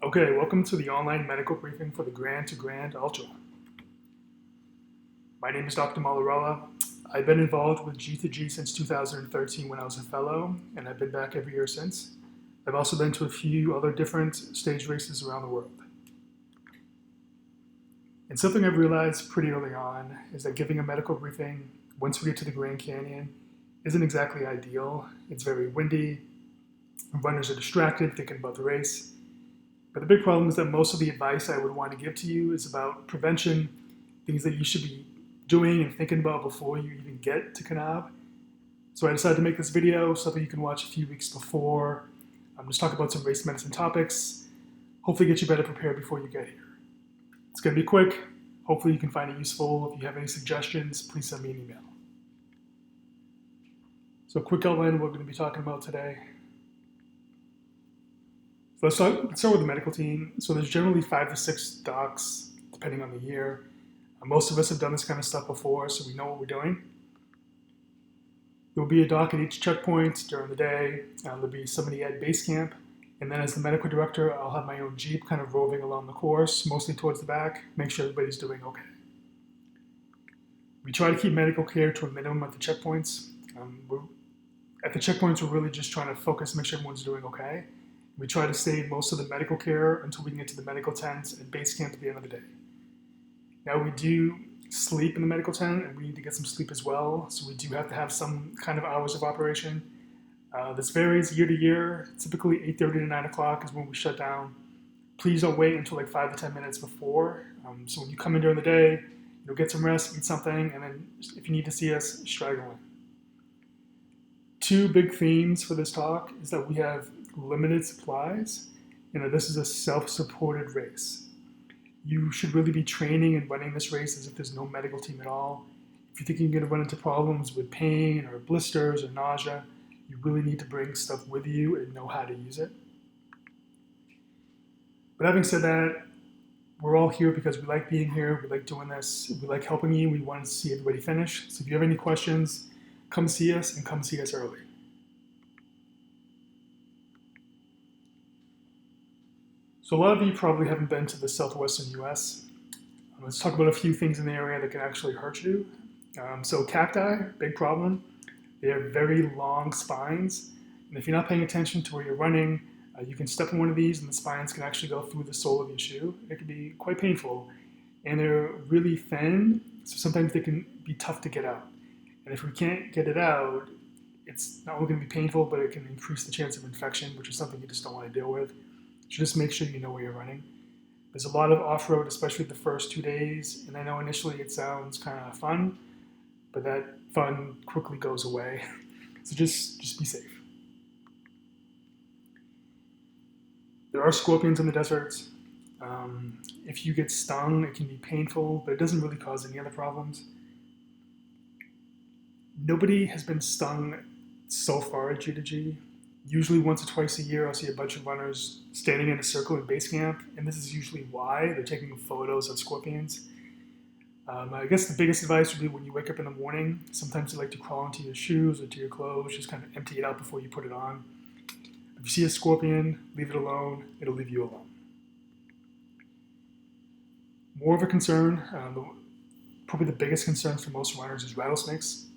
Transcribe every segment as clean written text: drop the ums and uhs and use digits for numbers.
Okay, welcome to the online medical briefing for the Grand to Grand Ultra. My name is Dr. Malarella. I've been involved with G2G since 2013 when I was a fellow, and I've been back every year since. I've also been to a few other different stage races around the world. And something I've realized pretty early on is that giving a medical briefing once we get to the Grand Canyon isn't exactly ideal. It's very windy, runners are distracted thinking about the race. But the big problem is that most of the advice I would want to give to you is about prevention, things that you should be doing and thinking about before you even get to Kanab. So I decided to make this video, something you can watch a few weeks before. Just talk about some race medicine topics, hopefully get you better prepared before you get here. It's going to be quick. Hopefully you can find it useful. If you have any suggestions, please send me an email. So a quick outline of what we're going to be talking about today. So let's start with the medical team. So there's generally 5 to 6 docs, depending on the year. Most of us have done this kind of stuff before, so we know what we're doing. There will be a doc at each checkpoint during the day. There'll be somebody at base camp. And then as the medical director, I'll have my own Jeep kind of roving along the course, mostly towards the back, make sure everybody's doing okay. We try to keep medical care to a minimum at the checkpoints. At the checkpoints, we're really just trying to focus, make sure everyone's doing okay. We try to save most of the medical care until we can get to the medical tent and base camp at the end of the day. Now we do sleep in the medical tent, and we need to get some sleep as well, so we do have to have some kind of hours of operation. This varies year to year. Typically 8:30 to 9 o'clock is when we shut down. Please don't wait until like 5 to 10 minutes before. So when you come in during the day, get some rest, eat something, and then if you need to see us, straggle in. Two big themes for this talk is that we have limited supplies. This is a self-supported race. You should really be training and running this race as if there's no medical team at all. If you think you're going to run into problems with pain or blisters or nausea, you really need to bring stuff with you and know how to use it. But having said that, we're all here because we like being here, we like doing this, we like helping you, we want to see everybody finish. So if you have any questions, come see us and come see us early. So a lot of you probably haven't been to the southwestern US. Let's talk about a few things in the area that can actually hurt you. So cacti, big problem. They have very long spines. And if you're not paying attention to where you're running, you can step on one of these and the spines can actually go through the sole of your shoe. It can be quite painful. And they're really thin, so sometimes they can be tough to get out. And if we can't get it out, it's not only going to be painful, but it can increase the chance of infection, which is something you just don't want to deal with. So just make sure you know where you're running. There's a lot of off-road, especially the first 2 days, and I know initially it sounds kind of fun, but that fun quickly goes away. So just be safe. There are scorpions in the deserts. If you get stung, it can be painful, but it doesn't really cause any other problems. Nobody has been stung so far at G2G. Usually once or twice a year, I'll see a bunch of runners standing in a circle in base camp, and this is usually why. They're taking photos of scorpions. I guess the biggest advice would be when you wake up in the morning, sometimes they like to crawl into your shoes or to your clothes, just kind of empty it out before you put it on. If you see a scorpion, leave it alone, it'll leave you alone. More of a concern, probably the biggest concern for most runners is rattlesnakes.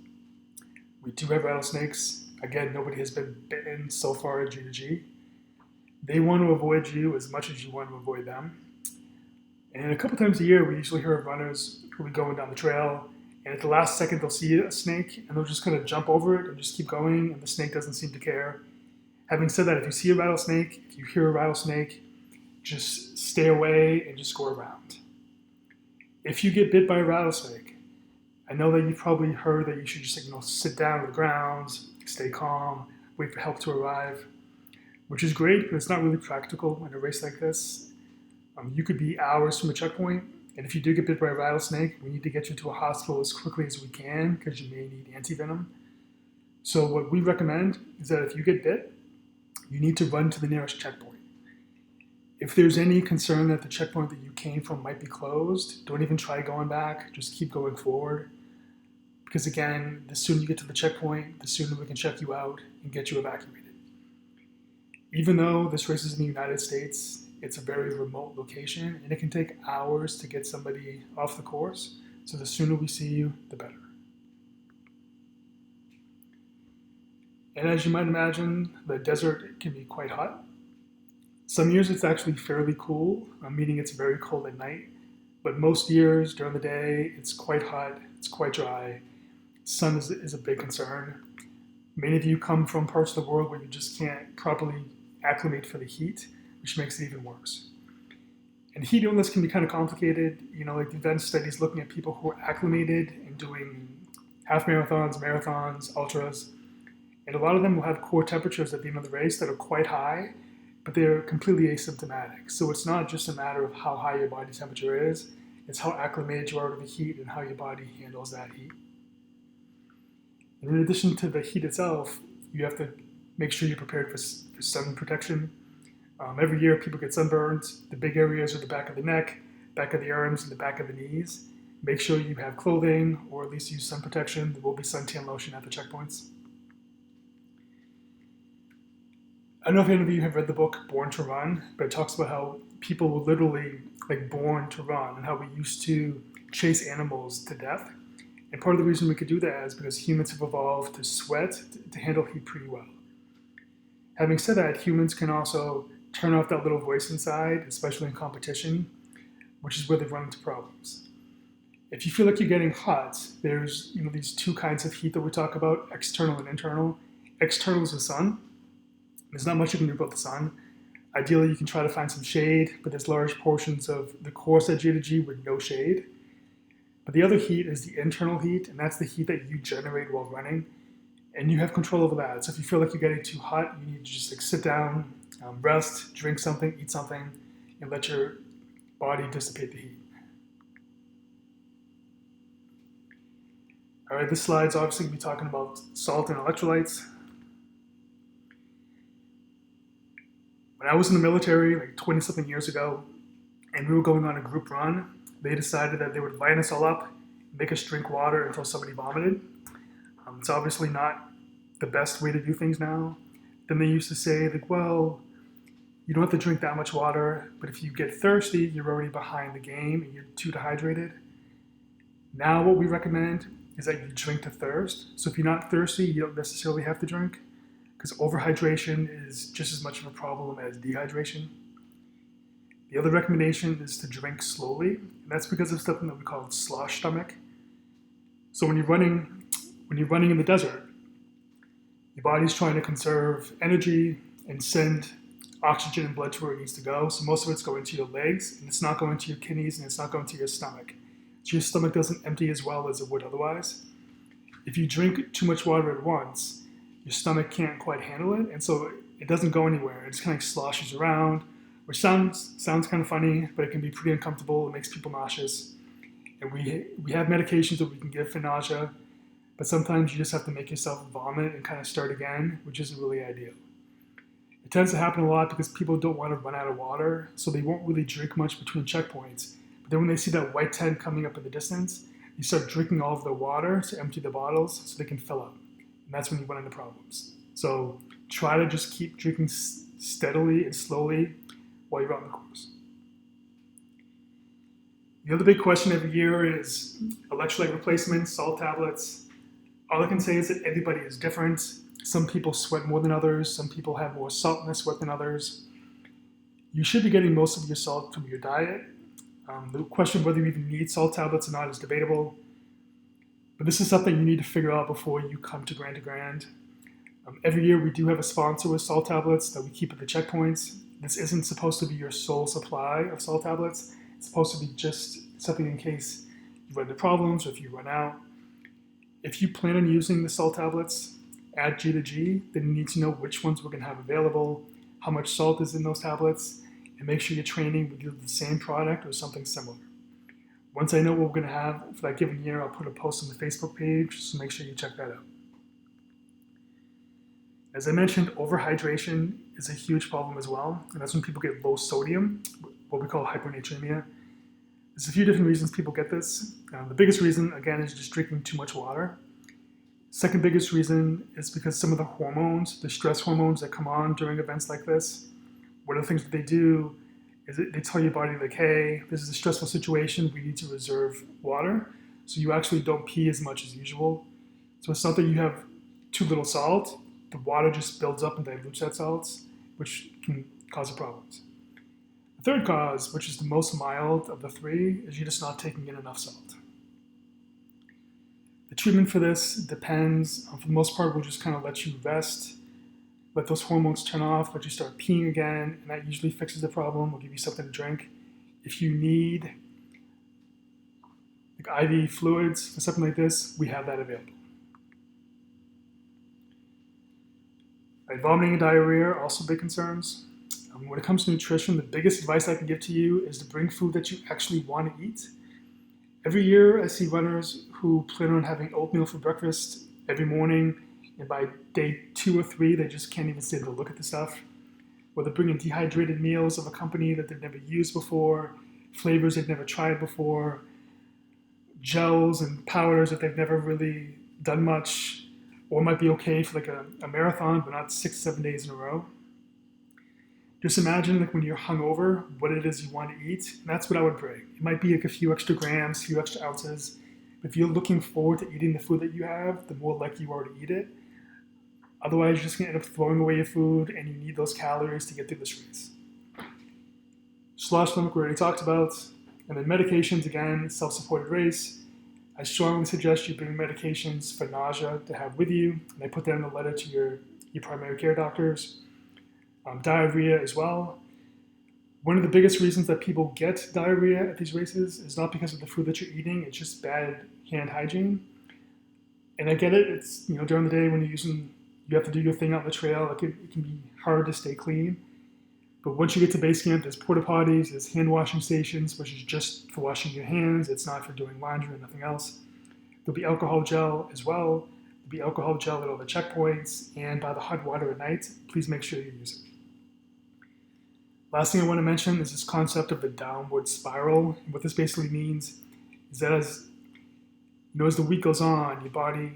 We do have rattlesnakes. Again, nobody has been bitten so far at G2G. They want to avoid you as much as you want to avoid them. And a couple times a year, we usually hear of runners who are going down the trail, and at the last second, they'll see a snake, and they'll just kind of jump over it and just keep going, and the snake doesn't seem to care. Having said that, if you see a rattlesnake, if you hear a rattlesnake, just stay away and just go around. If you get bit by a rattlesnake, I know that you've probably heard that you should just sit down on the ground, stay calm, wait for help to arrive, which is great, but it's not really practical in a race like this. You could be hours from a checkpoint, and if you do get bit by a rattlesnake, we need to get you to a hospital as quickly as we can because you may need antivenom. So what we recommend is that if you get bit, you need to run to the nearest checkpoint. If there's any concern that the checkpoint that you came from might be closed, don't even try going back, just keep going forward. Because again, the sooner you get to the checkpoint, the sooner we can check you out and get you evacuated. Even though this race is in the United States, it's a very remote location, and it can take hours to get somebody off the course. So the sooner we see you, the better. And as you might imagine, the desert can be quite hot. Some years it's actually fairly cool, meaning it's very cold at night. But most years during the day, it's quite hot, it's quite dry. Sun is a big concern. Many of you come from parts of the world where you just can't properly acclimate for the heat, which makes it even worse. And heat illness can be kind of complicated. Like the done studies looking at people who are acclimated and doing half marathons, ultras. And a lot of them will have core temperatures at the end of the race that are quite high, but they're completely asymptomatic. So it's not just a matter of how high your body temperature is, it's how acclimated you are to the heat and how your body handles that heat. And in addition to the heat itself, you have to make sure you're prepared for sun protection. Every year people get sunburns. The big areas are the back of the neck, back of the arms, and the back of the knees. Make sure you have clothing or at least use sun protection. There will be suntan lotion at the checkpoints. I don't know if any of you have read the book Born to Run, but it talks about how people were literally born to run and how we used to chase animals to death. And part of the reason we could do that is because humans have evolved to sweat to handle heat pretty well. Having said that, humans can also turn off that little voice inside, especially in competition, which is where they run into problems. If you feel like you're getting hot, there's these two kinds of heat that we talk about, external and internal. External is the sun. There's not much you can do about the sun. Ideally, you can try to find some shade, but there's large portions of the course at G to G with no shade. But the other heat is the internal heat, and that's the heat that you generate while running, and you have control over that. So if you feel like you're getting too hot, you need to just sit down, rest, drink something, eat something, and let your body dissipate the heat. All right, this slide's obviously going to be talking about salt and electrolytes. When I was in the military, 20-something years ago, and we were going on a group run, they decided that they would line us all up, make us drink water until somebody vomited. It's obviously not the best way to do things now. Then they used to say, well, you don't have to drink that much water, but if you get thirsty, you're already behind the game and you're too dehydrated. Now what we recommend is that you drink to thirst. So if you're not thirsty, you don't necessarily have to drink, because overhydration is just as much of a problem as dehydration. The other recommendation is to drink slowly, and that's because of something that we call slosh stomach. So when you're running in the desert, your body's trying to conserve energy and send oxygen and blood to where it needs to go. So most of it's going to your legs, and it's not going to your kidneys, and it's not going to your stomach. So your stomach doesn't empty as well as it would otherwise. If you drink too much water at once, your stomach can't quite handle it, and so it doesn't go anywhere. It just kind of sloshes around, which sounds kind of funny, but it can be pretty uncomfortable. It makes people nauseous. And we have medications that we can give for nausea, but sometimes you just have to make yourself vomit and kind of start again, which isn't really ideal. It tends to happen a lot because people don't want to run out of water, so they won't really drink much between checkpoints. But then when they see that white tent coming up in the distance, they start drinking all of their water to empty the bottles so they can fill up. And that's when you run into problems. So try to just keep drinking steadily and slowly while you're on the course. The other big question every year is electrolyte replacements, salt tablets. All I can say is that everybody is different. Some people sweat more than others. Some people have more salt in their sweat than others. You should be getting most of your salt from your diet. The question of whether you even need salt tablets or not is debatable. But this is something you need to figure out before you come to Grand to Grand. Every year we do have a sponsor with salt tablets that we keep at the checkpoints. This isn't supposed to be your sole supply of salt tablets. It's supposed to be just something in case you run into problems or if you run out. If you plan on using the salt tablets at G to G, then you need to know which ones we're going to have available, how much salt is in those tablets, and make sure you're training with either the same product or something similar. Once I know what we're going to have for that given year, I'll put a post on the Facebook page, so make sure you check that out. As I mentioned, overhydration is a huge problem as well, and that's when people get low sodium, what we call hyponatremia. There's a few different reasons people get this. The biggest reason, again, is just drinking too much water. Second biggest reason is because some of the hormones, the stress hormones that come on during events like this, one of the things that they do they tell your body like, hey, this is a stressful situation, we need to reserve water. So you actually don't pee as much as usual. So it's not that you have too little salt, the water just builds up and dilutes that salt, which can cause problems. The third cause, which is the most mild of the three, is you're just not taking in enough salt. The treatment for this depends. For the most part, we'll just kind of let you rest, let those hormones turn off, let you start peeing again, and that usually fixes the problem. We'll give you something to drink. If you need like IV fluids for something like this, we have that available. Right, vomiting and diarrhea are also big concerns. When it comes to nutrition, the biggest advice I can give to you is to bring food that you actually want to eat. Every year, I see runners who plan on having oatmeal for breakfast every morning, and by day 2 or 3, they just can't even stand to look at the stuff. Or they're bringing dehydrated meals of a company that they've never used before, flavors they've never tried before, gels and powders that they've never really done much, or might be okay for like a marathon, but not 6-7 days in a row. Just imagine like when you're hungover, what it is you want to eat, and that's what I would bring. It might be like a few extra grams, a few extra ounces. If you're looking forward to eating the food that you have, the more likely you are to eat it. Otherwise, you're just going to end up throwing away your food, and you need those calories to get through this race. Slosh stomach we already talked about. And then medications, again, self-supported race. I strongly suggest you bring medications for nausea to have with you, and I put that in the letter to your primary care doctors. Diarrhea as well. One of the biggest reasons that people get diarrhea at these races is not because of the food that you're eating, it's just bad hand hygiene. And I get it, it's during the day when you have to do your thing out on the trail, it can be hard to stay clean. But once you get to base camp, there's porta potties, there's hand washing stations, which is just for washing your hands, it's not for doing laundry or nothing else. There'll be alcohol gel as well. There'll be alcohol gel at all the checkpoints, and by the hot water at night, please make sure you use it. Last thing I want to mention is this concept of the downward spiral. And what this basically means is that as the week goes on, your body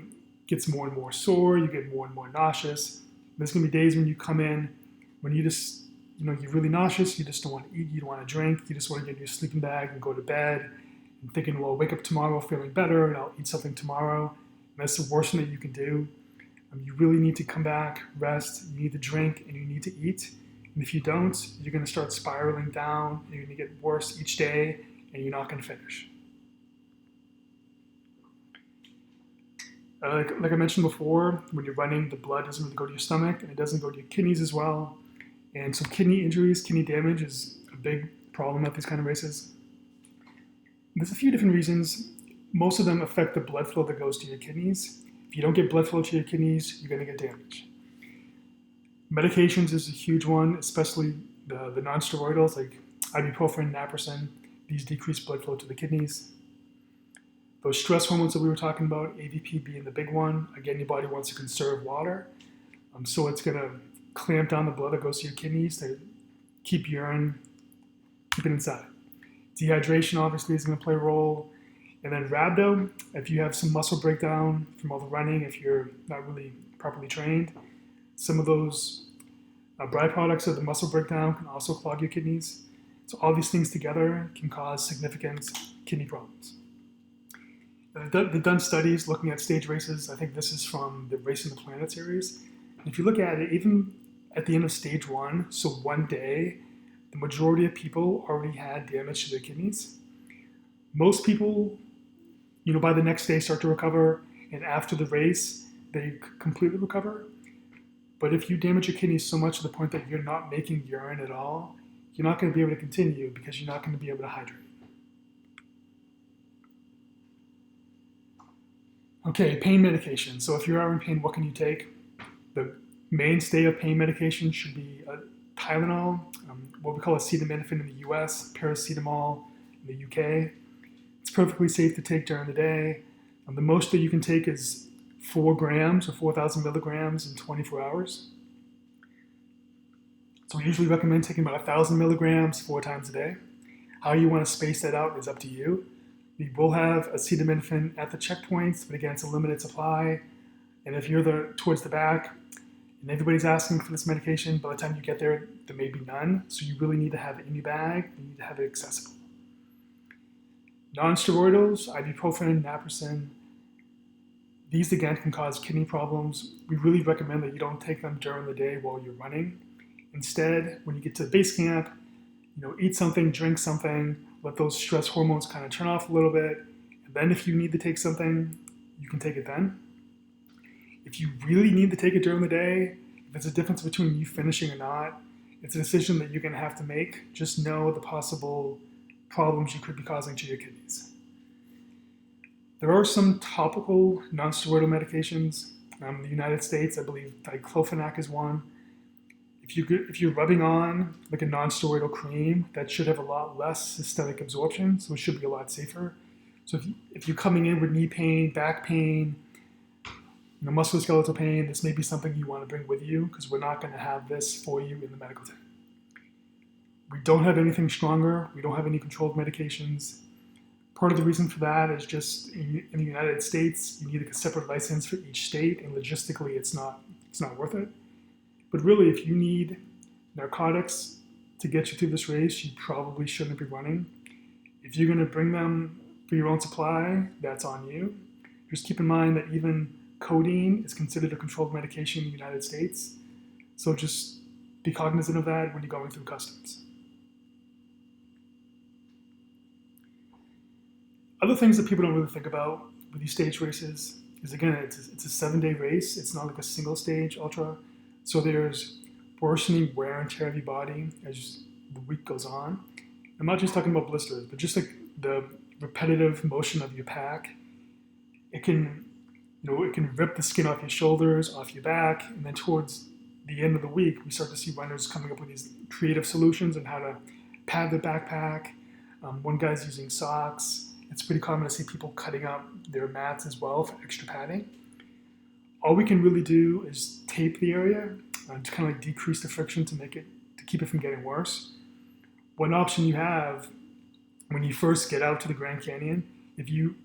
gets more and more sore, you get more and more nauseous. There's going to be days when you come in, when you just, you're really nauseous, you just don't want to eat, you don't want to drink, you just want to get in your sleeping bag and go to bed, and thinking, well, I'll wake up tomorrow feeling better, and I'll eat something tomorrow. And that's the worst thing that you can do. You really need to come back, rest, you need to drink, and you need to eat. And if you don't, you're going to start spiraling down, and you're going to get worse each day, and you're not going to finish. Like I mentioned before, when you're running, the blood doesn't really go to your stomach, and it doesn't go to your kidneys as well. And so kidney injuries, kidney damage is a big problem at these kind of races. There's a few different reasons. Most of them affect the blood flow that goes to your kidneys. If you don't get blood flow to your kidneys, you're going to get damage. Medications is a huge one, especially the non-steroidals like ibuprofen, naproxen. These decrease blood flow to the kidneys. Those stress hormones that we were talking about, AVP being the big one. Again, your body wants to conserve water, so it's going to clamp down the blood that goes to your kidneys to keep urine, keep it inside. Dehydration obviously is going to play a role. And then rhabdo, if you have some muscle breakdown from all the running, if you're not really properly trained, some of those byproducts of the muscle breakdown can also clog your kidneys. So all these things together can cause significant kidney problems. They've done studies looking at stage races. I think this is from the Racing the Planet series. And if you look at it, even at the end of stage 1, so one day, the majority of people already had damage to their kidneys. Most people, by the next day start to recover, and after the race, they completely recover. But if you damage your kidneys so much to the point that you're not making urine at all, you're not going to be able to continue because you're not going to be able to hydrate. Okay, pain medication. So if you are in pain, what can you take? The mainstay of pain medication should be Tylenol, what we call acetaminophen in the US, paracetamol in the UK. It's perfectly safe to take during the day. The most that you can take is 4 grams or 4,000 milligrams in 24 hours. So we usually recommend taking about 1,000 milligrams 4 times a day. How you want to space that out is up to you. We will have acetaminophen at the checkpoints, but again, it's a limited supply. And if you're towards the back, and everybody's asking for this medication. By the time you get there, there may be none. So you really need to have it in your bag. You need to have it accessible. Non-steroidals, ibuprofen, naproxen, these again can cause kidney problems. We really recommend that you don't take them during the day while you're running. Instead, when you get to base camp, eat something, drink something, let those stress hormones kind of turn off a little bit. And then if you need to take something, you can take it then. If you really need to take it during the day, if there's a difference between you finishing or not, it's a decision that you're going to have to make. Just know the possible problems you could be causing to your kidneys. There are some topical non-steroidal medications. In the United States, I believe diclofenac is one. If you're rubbing on like a non-steroidal cream, that should have a lot less systemic absorption, so it should be a lot safer. So if you're coming in with knee pain, back pain, musculoskeletal pain, this may be something you want to bring with you, because we're not going to have this for you in the medical tent. We don't have anything stronger. We don't have any controlled medications. Part of the reason for that is just in the United States, you need a separate license for each state, and logistically, it's not worth it. But really, if you need narcotics to get you through this race, you probably shouldn't be running. If you're going to bring them for your own supply, that's on you. Just keep in mind that even codeine is considered a controlled medication in the United States. So just be cognizant of that when you're going through customs. Other things that people don't really think about with these stage races is, again, it's a 7-day race. It's not like a single stage ultra. So there's worsening wear and tear of your body as the week goes on. I'm not just talking about blisters, but just like the repetitive motion of your pack. It can rip the skin off your shoulders, off your back, and then towards the end of the week, we start to see runners coming up with these creative solutions on how to pad the backpack. One guy's using socks. It's pretty common to see people cutting up their mats as well for extra padding. All we can really do is tape the area to kind of like decrease the friction to keep it from getting worse. One option you have when you first get out to the Grand Canyon, if you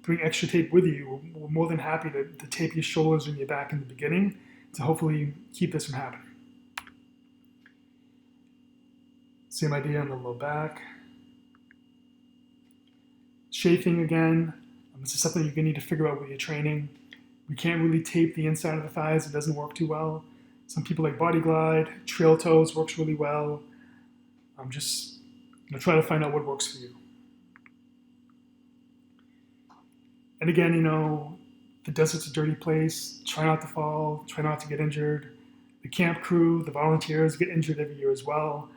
bring extra tape with you, we're more than happy to tape your shoulders and your back in the beginning to hopefully keep this from happening. Same idea on the low back. Chafing again, this is something you're going to need to figure out with your training. We can't really tape the inside of the thighs. It doesn't work too well. Some people like Body Glide. Trail Toes works really well. Just try to find out what works for you. And again, the desert's a dirty place. Try not to fall. Try not to get injured. The camp crew, the volunteers get injured every year as well.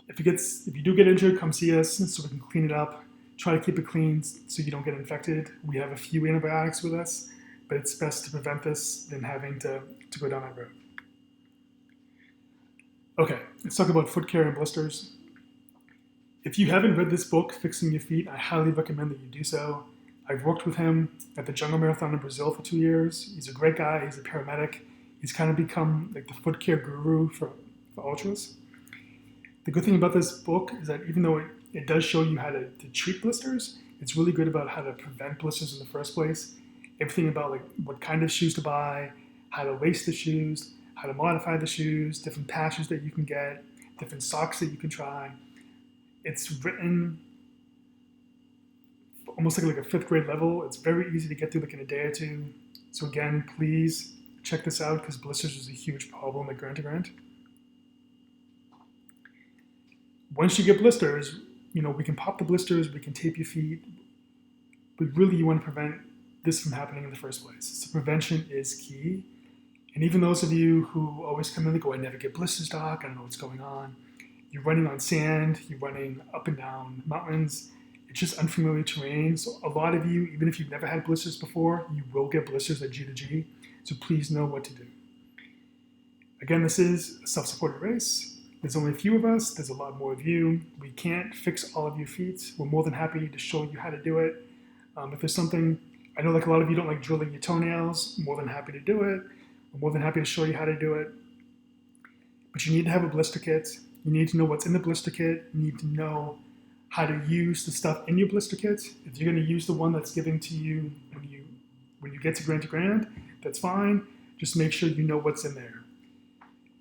If you do get injured, come see us so we can clean it up. Try to keep it clean so you don't get infected. We have a few antibiotics with us, but it's best to prevent this than having to go down that road. Okay, let's talk about foot care and blisters. If you haven't read this book, Fixing Your Feet, I highly recommend that you do so. I've worked with him at the Jungle Marathon in Brazil for 2 years. He's a great guy. He's a paramedic. He's kind of become like the foot care guru for ultras. The good thing about this book is that even though it does show you how to treat blisters, it's really good about how to prevent blisters in the first place. Everything about like what kind of shoes to buy, how to lace the shoes, how to modify the shoes, different patches that you can get, different socks that you can try. It's written almost like a 5th grade level. It's very easy to get through like in a day or two. So again, please check this out because blisters is a huge problem at Grant to Grant. Once you get blisters, we can pop the blisters, we can tape your feet, but really you want to prevent this from happening in the first place. So prevention is key. And even those of you who always come in and go, I never get blisters, doc, I don't know what's going on. You're running on sand, you're running up and down mountains. It's just unfamiliar terrain. So a lot of you, even if you've never had blisters before, you will get blisters at G2G. So please know what to do. Again, this is a self-supported race. There's only a few of us. There's a lot more of you. We can't fix all of your feet. We're more than happy to show you how to do it. If there's something, I know like a lot of you don't like drilling your toenails. More than happy to do it. We're more than happy to show you how to do it. But you need to have a blister kit. You need to know what's in the blister kit. You need to know how to use the stuff in your blister kit. If you're going to use the one that's given to you when you get to Grant, that's fine. just make sure you know what's in there.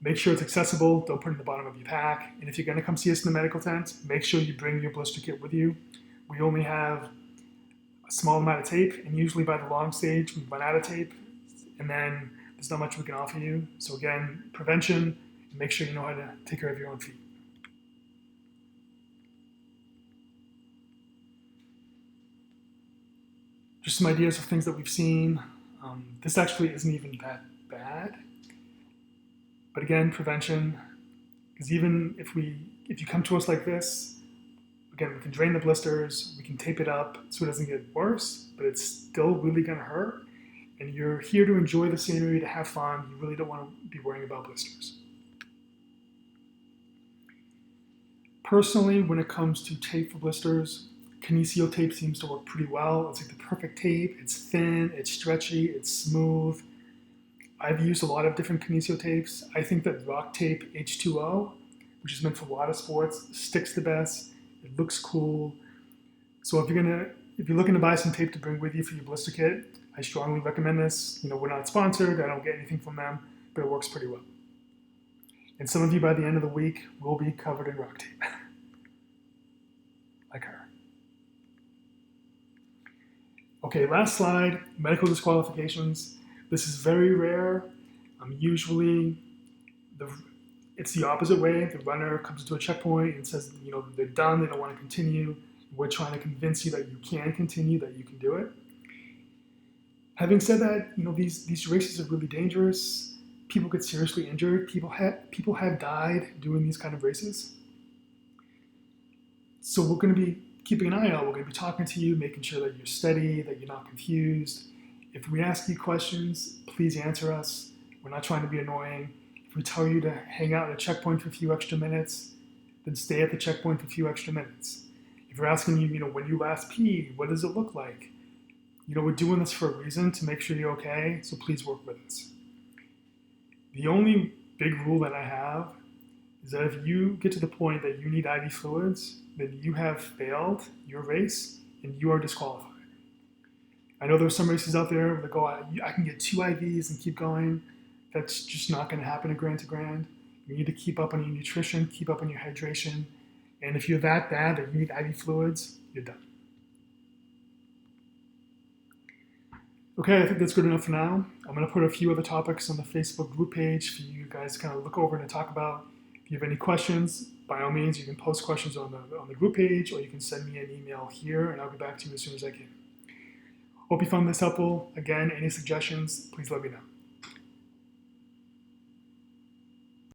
Make sure it's accessible, don't put it in the bottom of your pack. And if you're gonna come see us in the medical tent, make sure you bring your blister kit with you. We only have a small amount of tape, and usually by the long stage, we run out of tape, and then there's not much we can offer you. So again, prevention, and make sure you know how to take care of your own feet. Just some ideas of things that we've seen. This actually isn't even that bad. But again, prevention, because even if you come to us like this, again, we can drain the blisters, we can tape it up so it doesn't get worse, but it's still really gonna hurt. And you're here to enjoy the scenery, to have fun. You really don't want to be worrying about blisters. Personally, when it comes to tape for blisters, Kinesio tape seems to work pretty well. It's like the perfect tape. It's thin, it's stretchy, it's smooth. I've used a lot of different Kinesio tapes. I think that Rock Tape H2O, which is meant for water sports, sticks the best. It looks cool. So if you're looking to buy some tape to bring with you for your blister kit, I strongly recommend this. We're not sponsored. I don't get anything from them, but it works pretty well. And some of you by the end of the week will be covered in Rock Tape, like her. Okay, last slide, medical disqualifications. This is very rare. Usually, it's the opposite way. The runner comes to a checkpoint and says, they're done, they don't want to continue. We're trying to convince you that you can continue, that you can do it. Having said that, these races are really dangerous. People get seriously injured. People have died doing these kind of races. So we're going to be keeping an eye out. We're going to be talking to you, making sure that you're steady, that you're not confused. If we ask you questions, please answer us. We're not trying to be annoying. If we tell you to hang out at a checkpoint for a few extra minutes, then stay at the checkpoint for a few extra minutes. If we're asking you, when you last peed, what does it look like? We're doing this for a reason, to make sure you're okay, so please work with us. The only big rule that I have is that if you get to the point that you need IV fluids, then you have failed your race and you are disqualified. I know there's some races out there that go, I can get 2 IVs and keep going. That's just not going to happen at Grand to Grand. You need to keep up on your nutrition, keep up on your hydration, and if you're that bad that you need IV fluids, you're done. Okay, I think that's good enough for now. I'm going to put a few other topics on the Facebook group page for you guys to kind of look over and to talk about. If you have any questions, by all means, you can post questions on the group page, or you can send me an email here, and I'll get back to you as soon as I can. Hope you found this helpful. Again, any suggestions, please let me know.